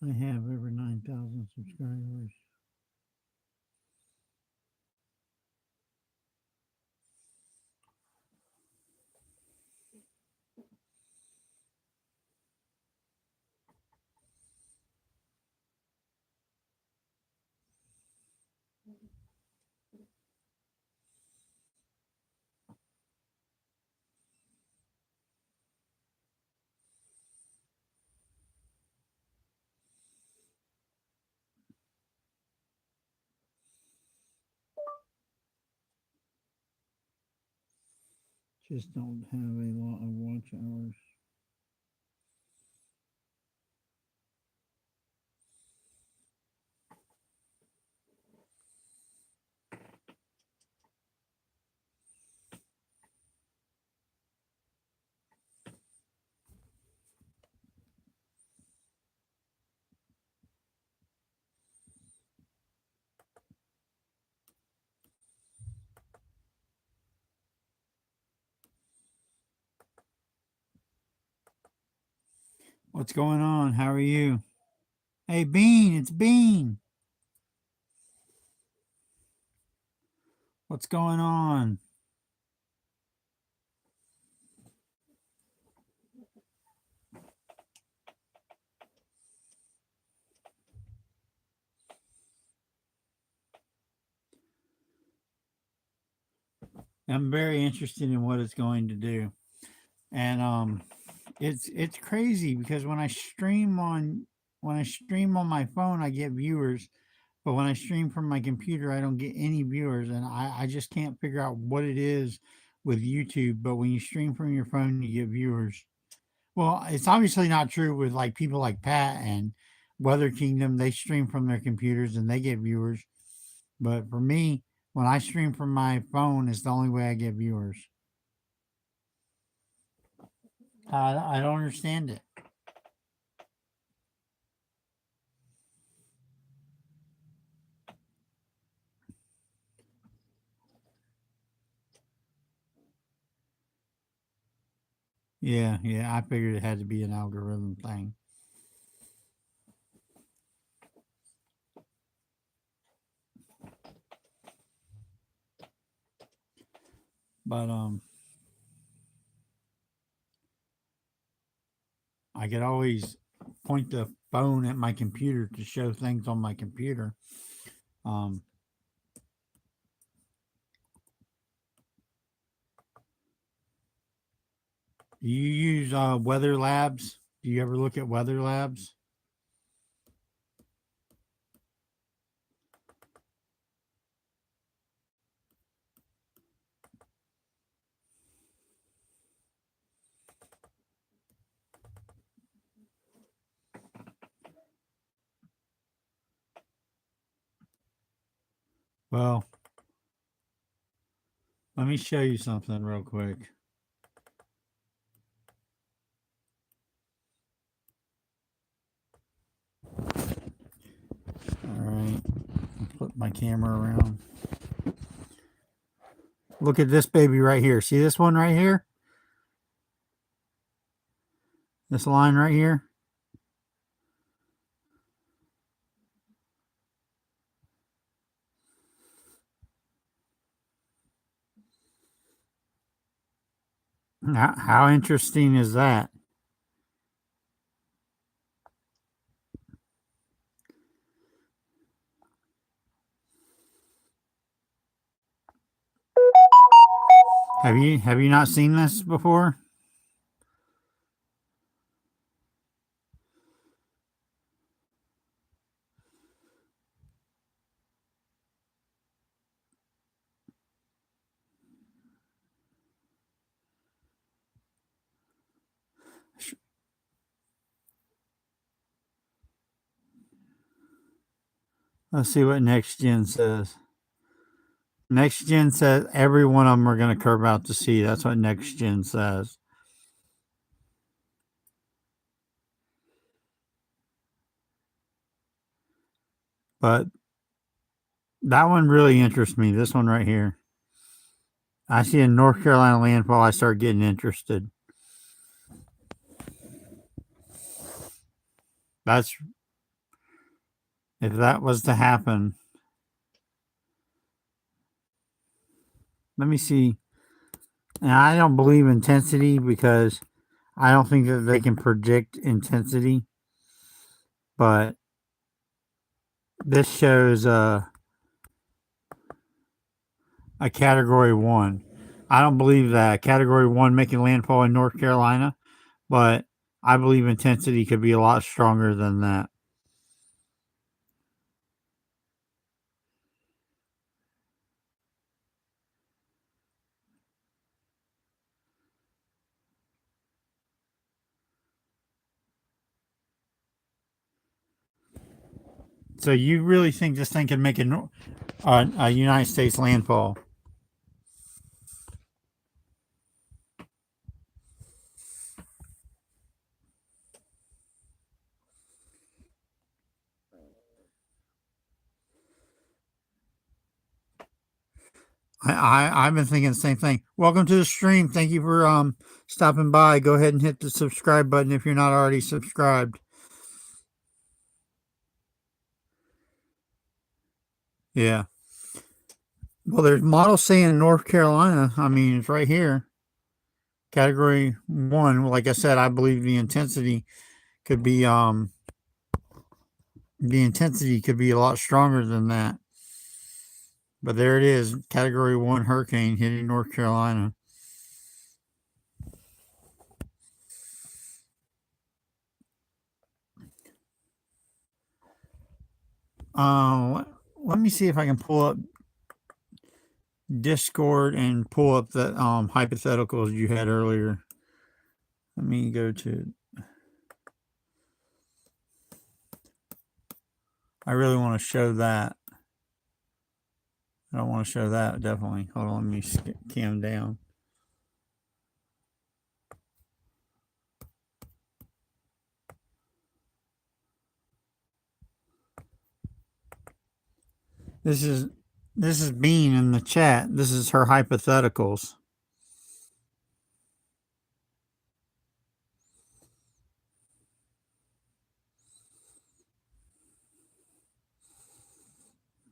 I have over 9,000 subscribers. Just don't have a lot of watch hours. What's going on? How are you? Hey, Bean, it's Bean. What's going on? I'm very interested in what it's going to do. And it's crazy because when I stream on my phone I get viewers, but when I stream from my computer I don't get any viewers, and I just can't figure out what it is with YouTube, but when you stream from your phone you get viewers. Well, it's obviously not true with like people like Pat and Weather Kingdom. They stream from their computers and they get viewers. But for me, when I stream from my phone, it's the only way I get viewers. I don't understand it. Yeah, yeah, I figured it had to be an algorithm thing. But I could always point the phone at my computer to show things on my computer. Um, do you use Weather Labs? Do you ever look at Weather Labs? Well, let me show you something real quick. All right, flip my camera around. Look at this baby right here. See this one right here? This line right here? How interesting is that? Have you not seen this before? Let's see what next gen says. Next gen says every one of them are going to curve out to sea. That's what next gen says. But that one really interests me. This one right here. I see a North Carolina landfall. I start getting interested. That's if that was to happen, let me see. And I don't believe intensity because I don't think that they can predict intensity, but this shows a category one. I don't believe that category one making landfall in North Carolina, but I believe intensity could be a lot stronger than that. So you really think this thing can make a United States landfall? I've been thinking the same thing. Welcome to the stream. Thank you for stopping by. Go ahead and hit the subscribe button if you're not already subscribed. Yeah. Well, there's models saying North Carolina. I mean, it's right here. Category one. Like I said, I believe could be the intensity could be a lot stronger than that. But there it is, category one hurricane hitting North Carolina. Let me see if I can pull up Discord and pull up the hypotheticals you had earlier. Let me go to. I really want to show that. I don't want to show that, definitely. Hold on, let me cam down. This is Bean in the chat. This is her hypotheticals.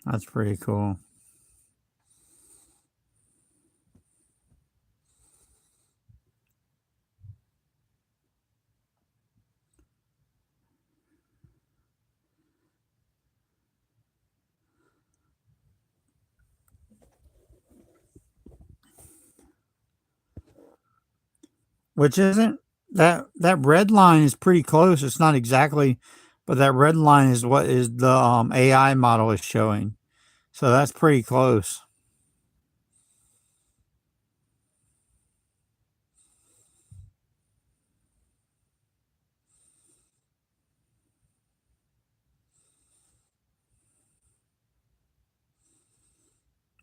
That's pretty cool. Which isn't that red line is pretty close. It's not exactly, but that red line is what is the AI model is showing. So that's pretty close.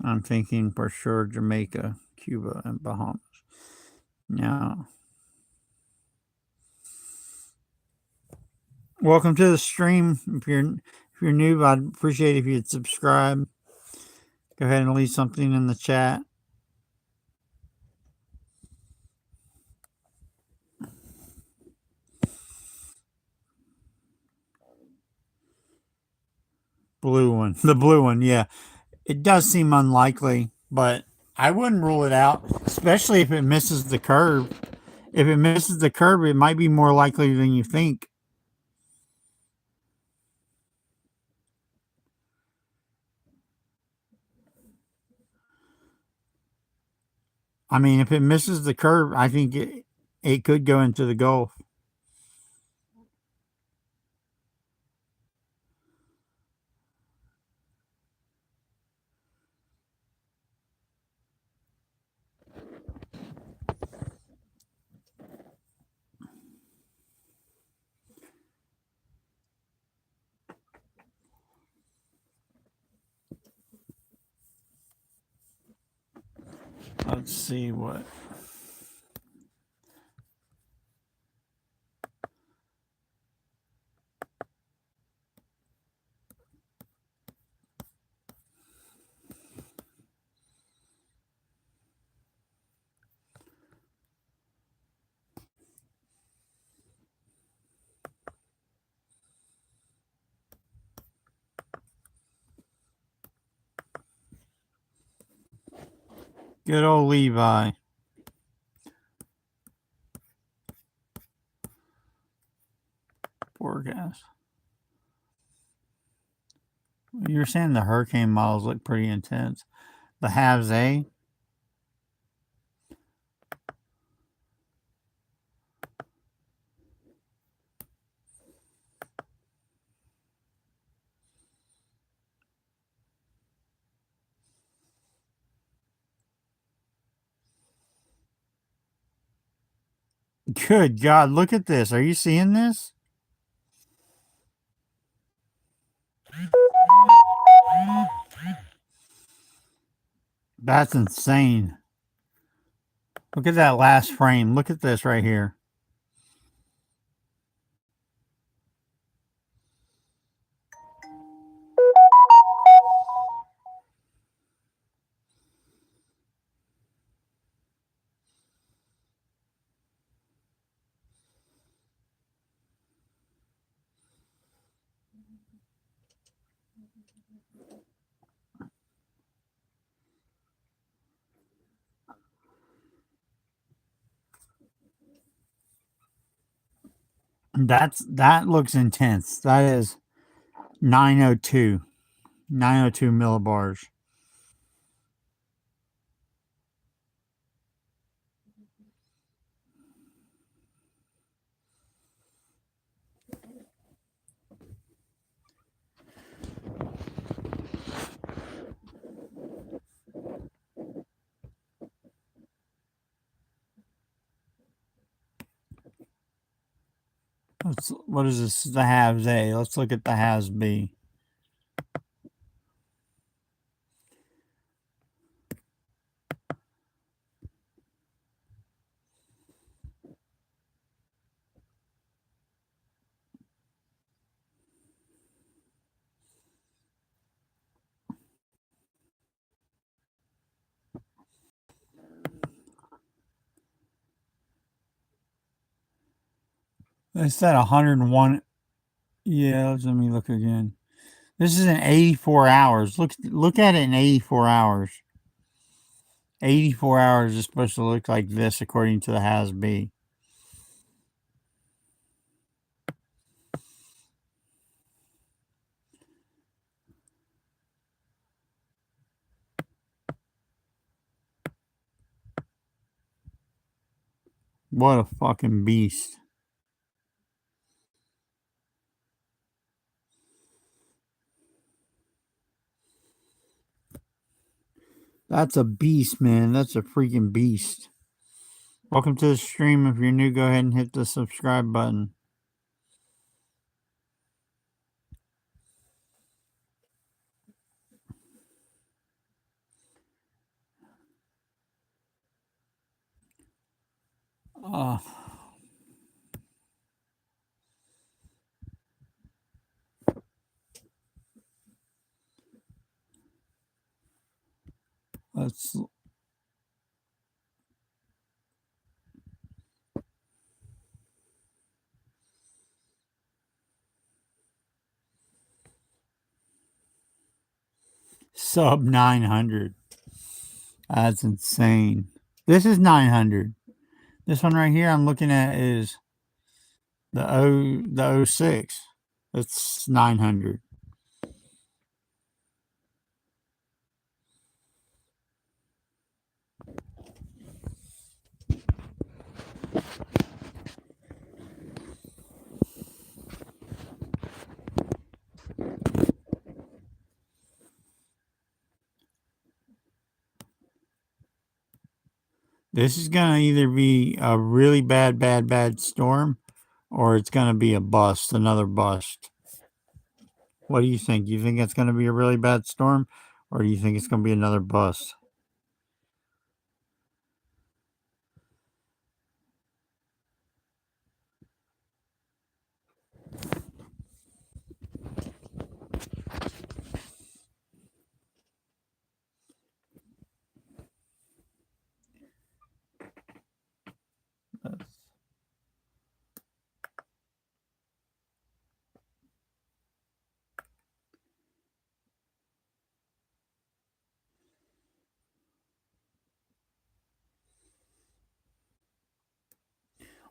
I'm thinking for sure Jamaica, Cuba, and Bahamas. Now, welcome to the stream. If you're new, I'd appreciate if you'd subscribe. Go ahead and leave something in the chat. Blue one, the blue one, yeah. It does seem unlikely, but I wouldn't rule it out, especially if it misses the curve. If it misses the curve, it might be more likely than you think. I mean, if it misses the curve, I think it could go into the Gulf. Let's see what. Good old Levi. Forecast. You're saying the hurricane models look pretty intense. The halves, eh? Good God, look at this. Are you seeing this? That's insane. Look at that last frame. Look at this right here. That looks intense. That is 902. 902 millibars. What is this? The halves A. Let's look at the halves B. It's at 101. Yeah, let me look again. This is in 84 hours. Look at it in 84 hours. 84 hours is supposed to look like this according to the HAS-B. What a fucking beast. That's a beast, man. That's a freaking beast. Welcome to the stream. If you're new, go ahead and hit the subscribe button. Uh, let's sub 900. That's insane. This is 900. This one right here I'm looking at is the 06. That's 900. This is going to either be a really bad storm or it's going to be a bust, another bust. What do you think? Do you think it's going to be a really bad storm or do you think it's going to be another bust?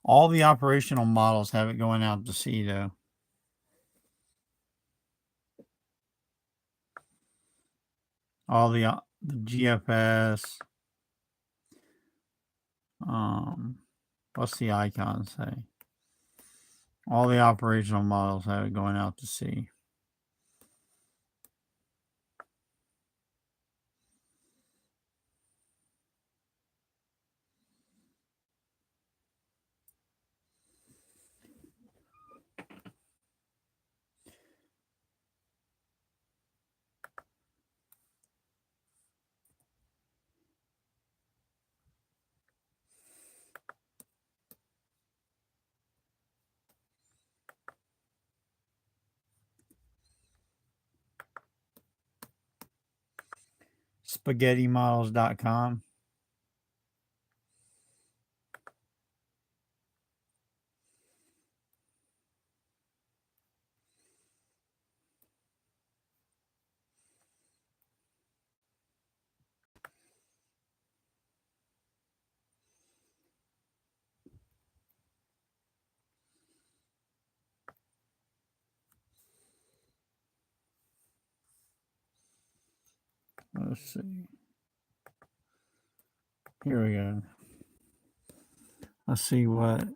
All the operational models have it going out to sea, though. All the GFS. What's the icon say? All the operational models have it going out to sea. SpaghettiModels.com. Let's see. Here we go. Let's see what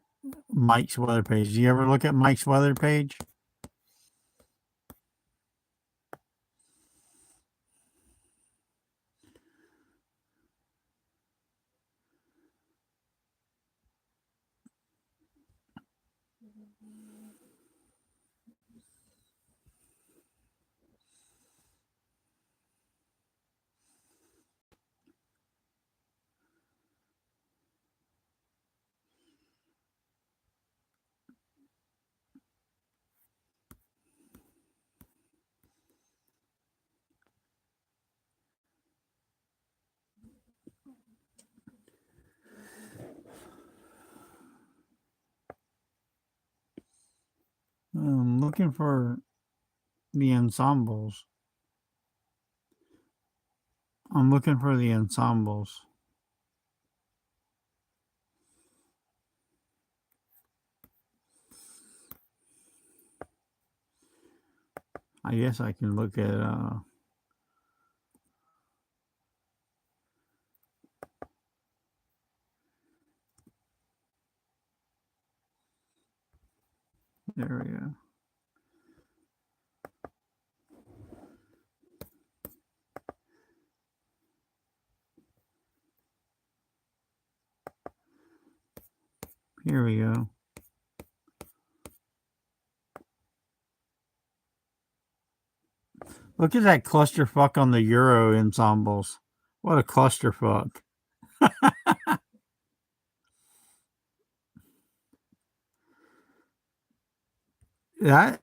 Mike's weather page. Do you ever look at Mike's weather page? I'm looking for the ensembles. I'm looking for the ensembles. I guess I can look at there we go. Here we go. Look at that clusterfuck on the Euro ensembles. What a clusterfuck. That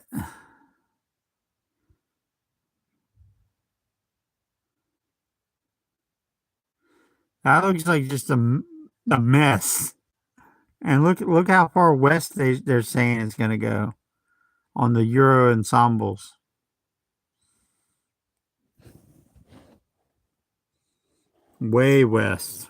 looks like just a mess. And look how far west they're saying it's going to go on the Euro ensembles. Way west.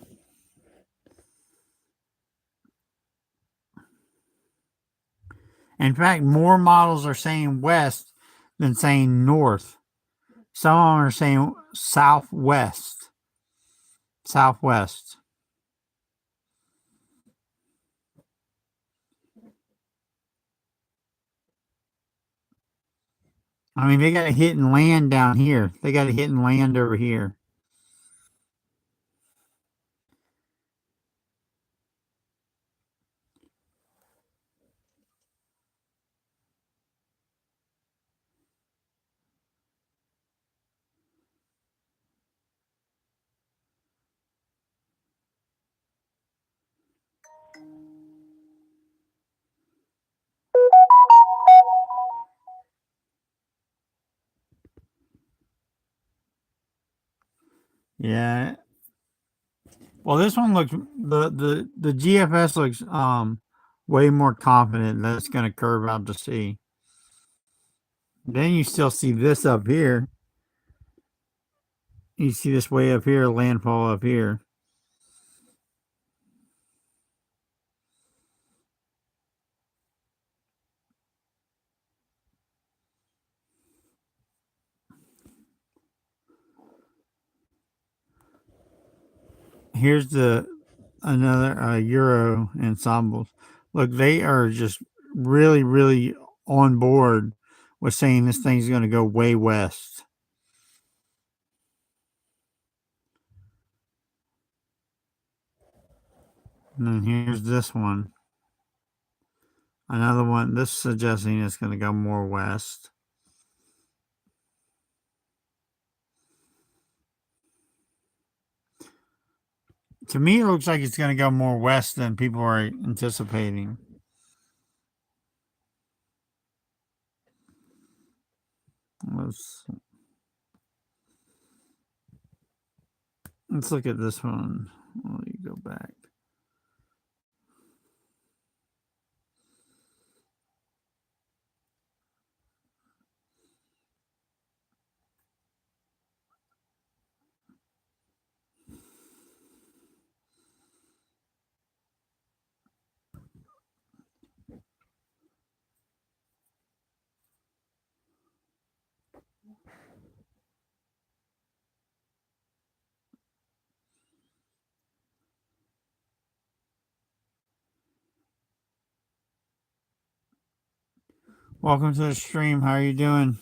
In fact, more models are saying west than saying north. Some of them are saying southwest. Southwest. I mean, they got to hit and land down here. They got to hit and land over here. Yeah. Well, this one looks the GFS looks way more confident that it's going to curve out to sea. Then you still see this up here. You see this way up here, landfall up here. here's the another Euro ensembles. Look, they are just really, really on board with saying this thing's going to go way west. And then here's this one. Another one. This suggesting it's going to go more west. To me, it looks like it's going to go more west than people are anticipating. Let's look at this one. Let me go back. Welcome to the stream. How are you doing?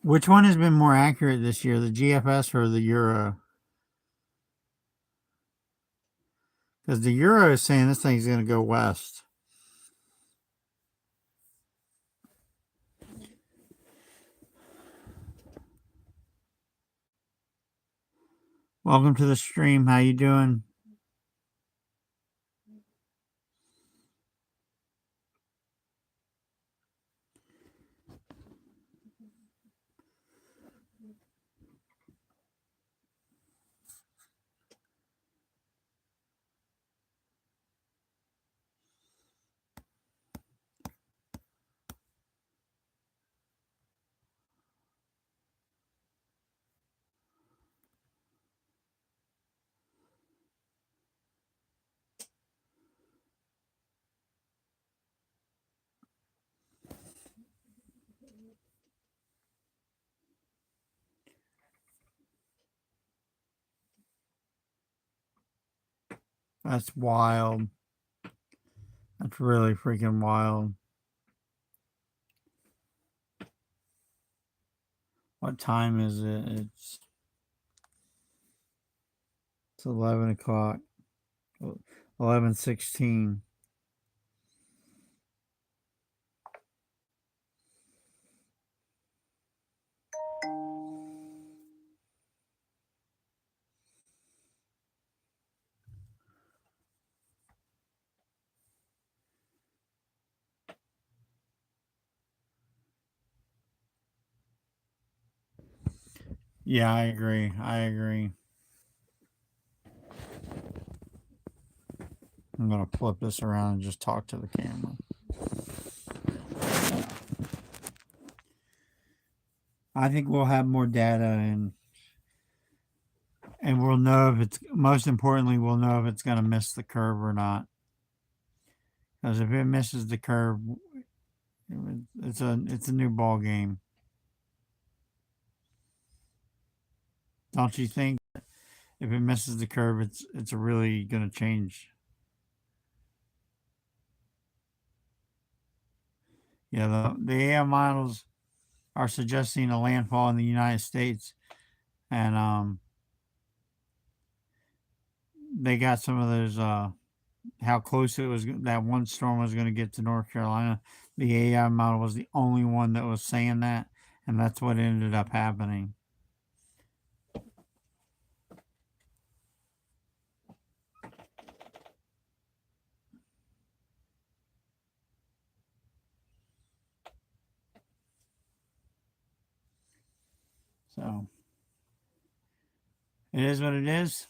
Which one has been more accurate this year, the GFS or the Euro? Because the Euro is saying this thing's going to go west. Welcome to the stream. How you doing? That's wild. That's really freaking wild. What time is it? It's 11 o'clock. 11:16. Yeah, I agree. I'm going to flip this around and just talk to the camera. I think we'll have more data and we'll know if it's, most importantly, we'll know if it's going to miss the curve or not. Because if it misses the curve, it's a new ball game. Don't you think? If it misses the curve, it's really going to change. Yeah, the AI models are suggesting a landfall in the United States, and they got some of those how close it was that one storm was going to get to North Carolina. The AI model was the only one that was saying that, and that's what ended up happening. So it is what it is.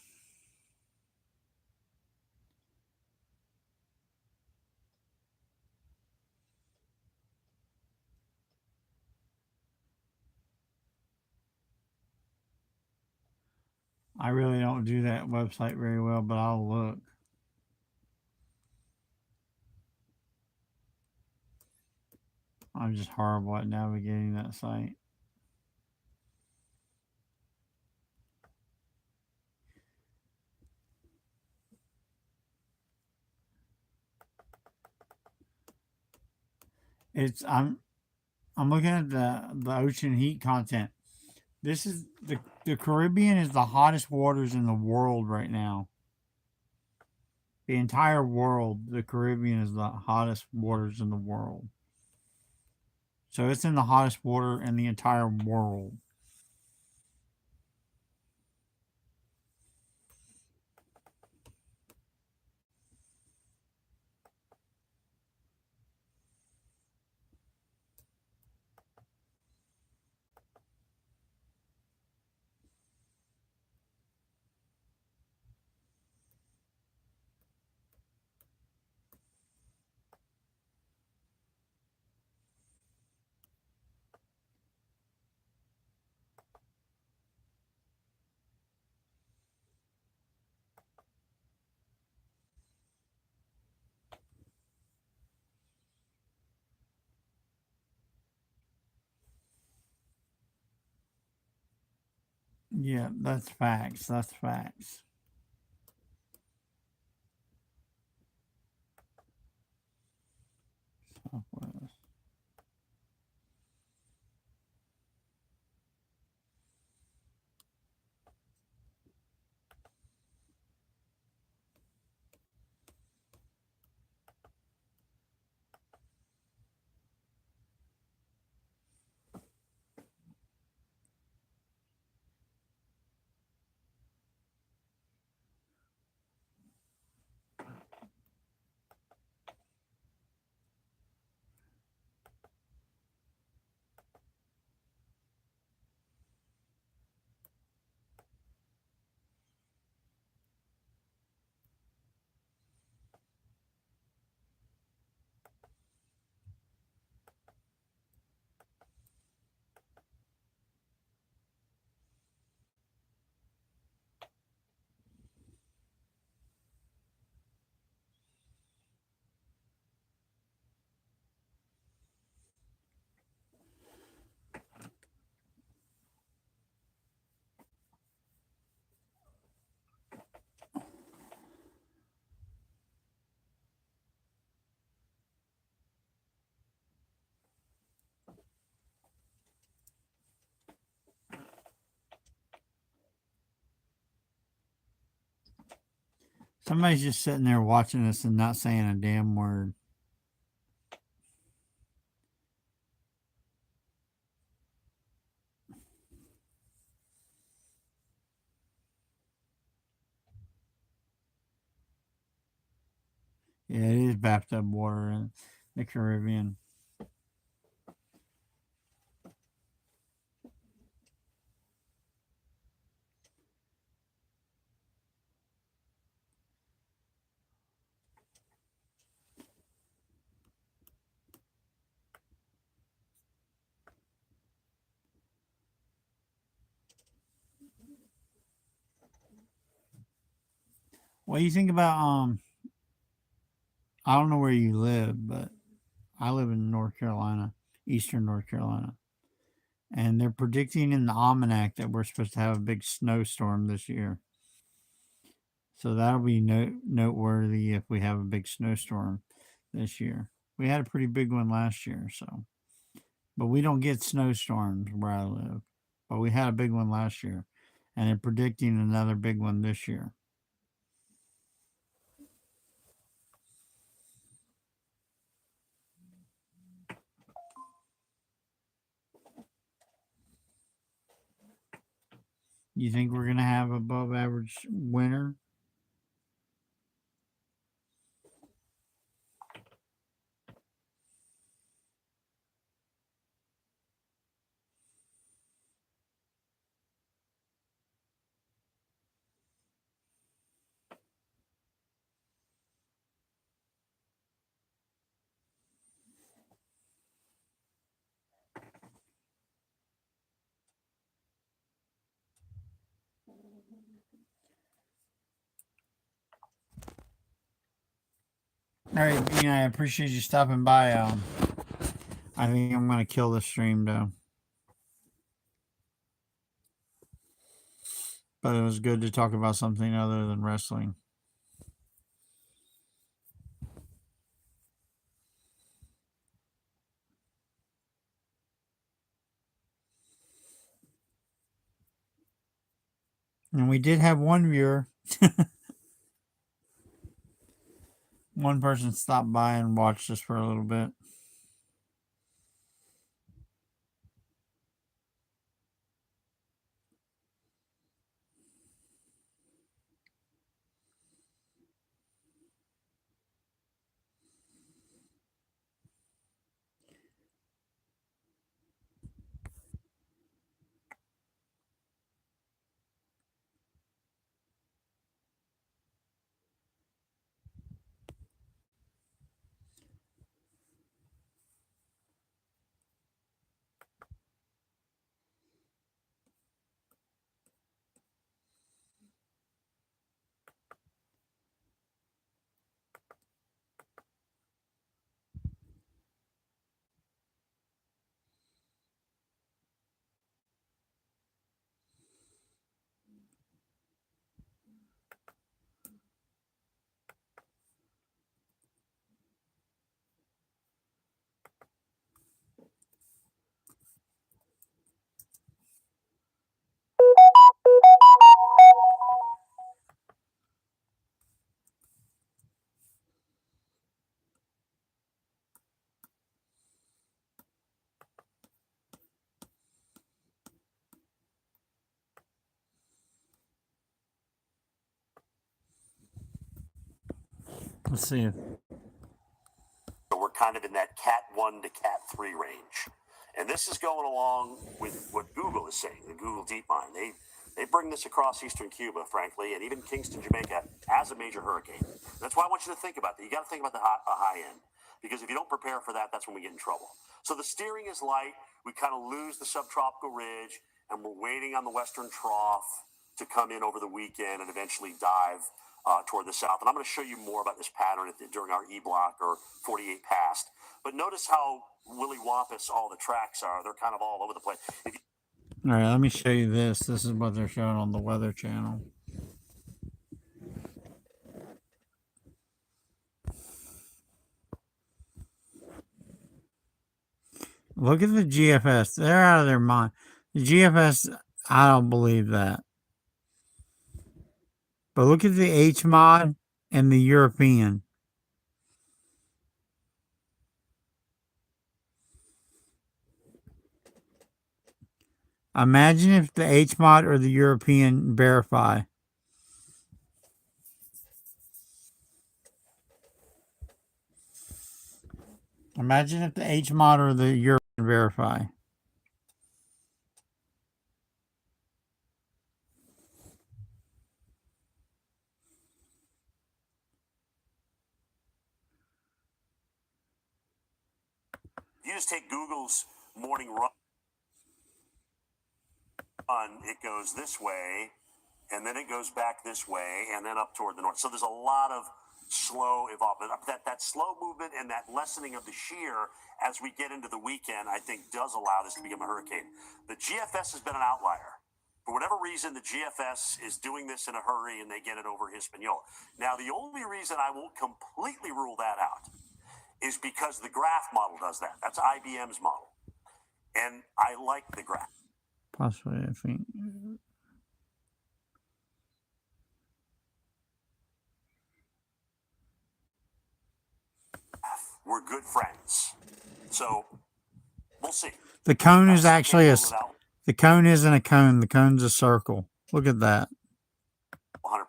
I really don't do that website very well, but I'll look. I'm just horrible at navigating that site. It's I'm looking at the ocean heat content. This is the Caribbean is the hottest waters in the world right now. The entire world, the Caribbean is the hottest waters in the world. So it's in the hottest water in the entire world. Yeah, that's facts. That's facts. Southwest. Somebody's just sitting there watching us and not saying a damn word. Yeah, it is bathtub water in the Caribbean. What do you think about I don't know where you live, but I live in North Carolina, eastern North Carolina. And they're predicting in the almanac that we're supposed to have a big snowstorm this year. So that'll be noteworthy if we have a big snowstorm this year. We had a pretty big one last year, so but we don't get snowstorms where I live. But we had a big one last year, and they're predicting another big one this year. You think we're gonna have above average winter? All right, Bean, I appreciate you stopping by. I think I'm gonna kill the stream though, but it was good to talk about something other than wrestling. And we did have one viewer. One person stopped by and watched us for a little bit. Let's see. So we're kind of in that Cat 1 to Cat 3 range. And this is going along with what Google is saying, the Google DeepMind. They bring this across eastern Cuba, frankly, and even Kingston, Jamaica, as a major hurricane. That's why I want you to think about that. You got to think about the high end, because if you don't prepare for that, that's when we get in trouble. So the steering is light. We kind of lose the subtropical ridge, and we're waiting on the western trough to come in over the weekend and eventually dive toward the south. And I'm going to show you more about this pattern during our E-block or 48 past. But notice how Willy Wampus all the tracks are. They're kind of all over the place. All right, let me show you this. This is what they're showing on the Weather Channel. Look at the GFS. They're out of their mind. The GFS, I don't believe that. But look at the H mod and the European. Imagine if the H mod or the European verify. Imagine if the H mod or the European verify. You just take Google's morning run, it goes this way, and then it goes back this way, and then up toward the north. So there's a lot of slow evolvement. That slow movement and that lessening of the shear as we get into the weekend, I think, does allow this to become a hurricane. The GFS has been an outlier. For whatever reason, the GFS is doing this in a hurry, and they get it over Hispaniola. Now, the only reason I won't completely rule that out is because the graph model does that. That's IBM's model. And I like the graph. Possibly, I think. We're good friends. So we'll see. The cone is actually the cone isn't a cone. The cone's a circle. Look at that. 100%.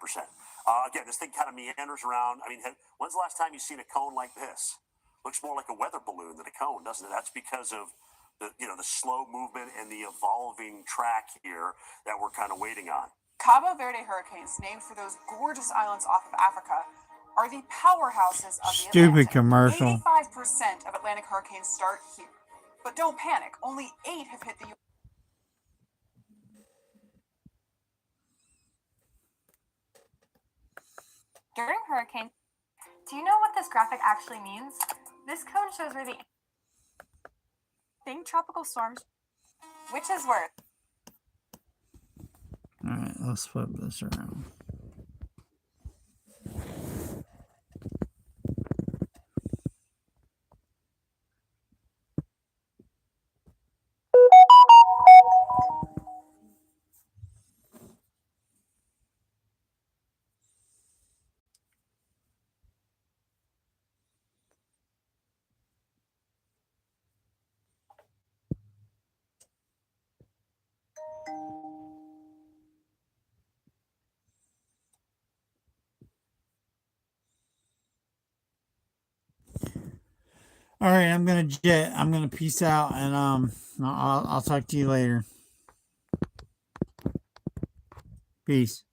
Again, this thing kind of meanders around. I mean, when's the last time you've seen a cone like this? Looks more like a weather balloon than a cone, doesn't it? That's because of the slow movement and the evolving track here that we're kind of waiting on. Cabo Verde hurricanes, named for those gorgeous islands off of Africa, are the powerhouses of the Stupid Atlantic. commercial. 85% of Atlantic hurricanes start here. But don't panic, only 8 have hit the during hurricanes. Do you know what this graphic actually means? This cone shows where the big tropical storms, which is worth. All right, let's flip this around. All right, I'm gonna peace out, and I'll talk to you later. Peace.